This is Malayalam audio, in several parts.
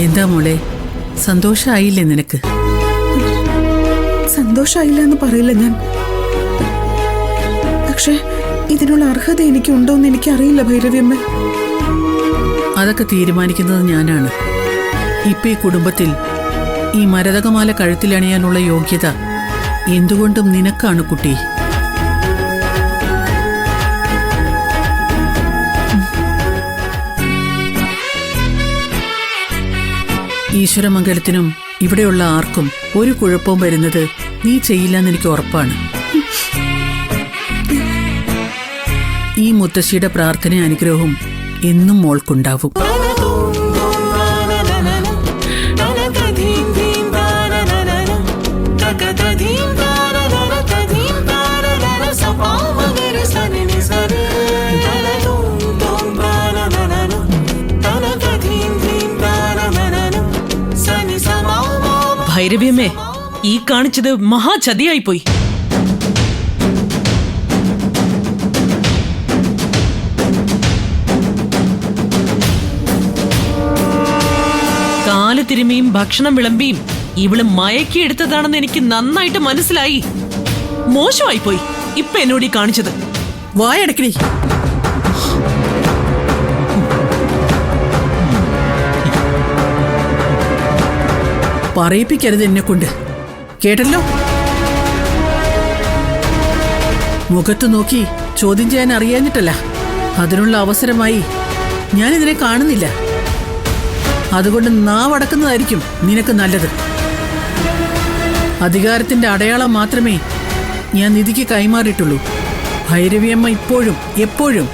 എന്താ മോളെ, സന്തോഷായില്ലേ നിനക്ക്? സന്തോഷായില്ല എന്ന് പറയില്ല ഞാൻ. പക്ഷെ ഇതിനുള്ള അർഹത എനിക്കുണ്ടോന്ന് എനിക്കറിയില്ല ഭൈരവിയമ്മ. അതൊക്കെ തീരുമാനിക്കുന്നത് ഞാനാണ്. ഇപ്പൊ ഈ കുടുംബത്തിൽ ഈ മരതകമാല കഴുത്തിലണിയാനുള്ള യോഗ്യത എന്തുകൊണ്ടും നിനക്കാണ് കുട്ടി. ഈശ്വരമംഗലത്തിനും ഇവിടെയുള്ള ആർക്കും ഒരു കുഴപ്പവും വരുന്നത് നീ ചെയ്യില്ലെന്ന് എനിക്ക് ഉറപ്പാണ്. ഈ മുത്തശ്ശിയുടെ പ്രാർത്ഥന അനുഗ്രഹവും എന്നും മോൾക്കുണ്ടാവും. ഭൈരവിയമ്മേ, ഈ കാണിച്ചത് മഹാചതിയായിപ്പോയി. കാല് തിരുമിയും ഭക്ഷണം വിളമ്പിയും ഇവള് മയക്കിയെടുത്തതാണെന്ന് എനിക്ക് നന്നായിട്ട് മനസ്സിലായി. മോശമായിപ്പോയി ഇപ്പൊ എന്നോട് ഈ കാണിച്ചത്. വായടക്കടി. പറയിപ്പിക്കരുത് എന്നെ കൊണ്ട്, കേട്ടല്ലോ? മുഖത്ത് നോക്കി ചോദ്യം ചെയ്യാൻ അറിയാഞ്ഞിട്ടല്ല, അതിനുള്ള അവസരമായി ഞാനിതിനെ കാണുന്നില്ല. അതുകൊണ്ട് നാവടക്കുന്നതായിരിക്കും നിനക്ക് നല്ലത്. അധികാരത്തിന്റെ അടയാളം മാത്രമേ ഞാൻ നിധിക്ക് കൈമാറിയിട്ടുള്ളൂ. ഭൈരവിയമ്മ ഇപ്പോഴും എപ്പോഴും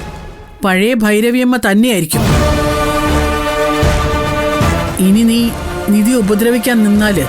പഴയ ഭൈരവിയമ്മ തന്നെയായിരിക്കും. ഇനി നീ നിധി ഉപദ്രവിക്കാൻ നിന്നാല്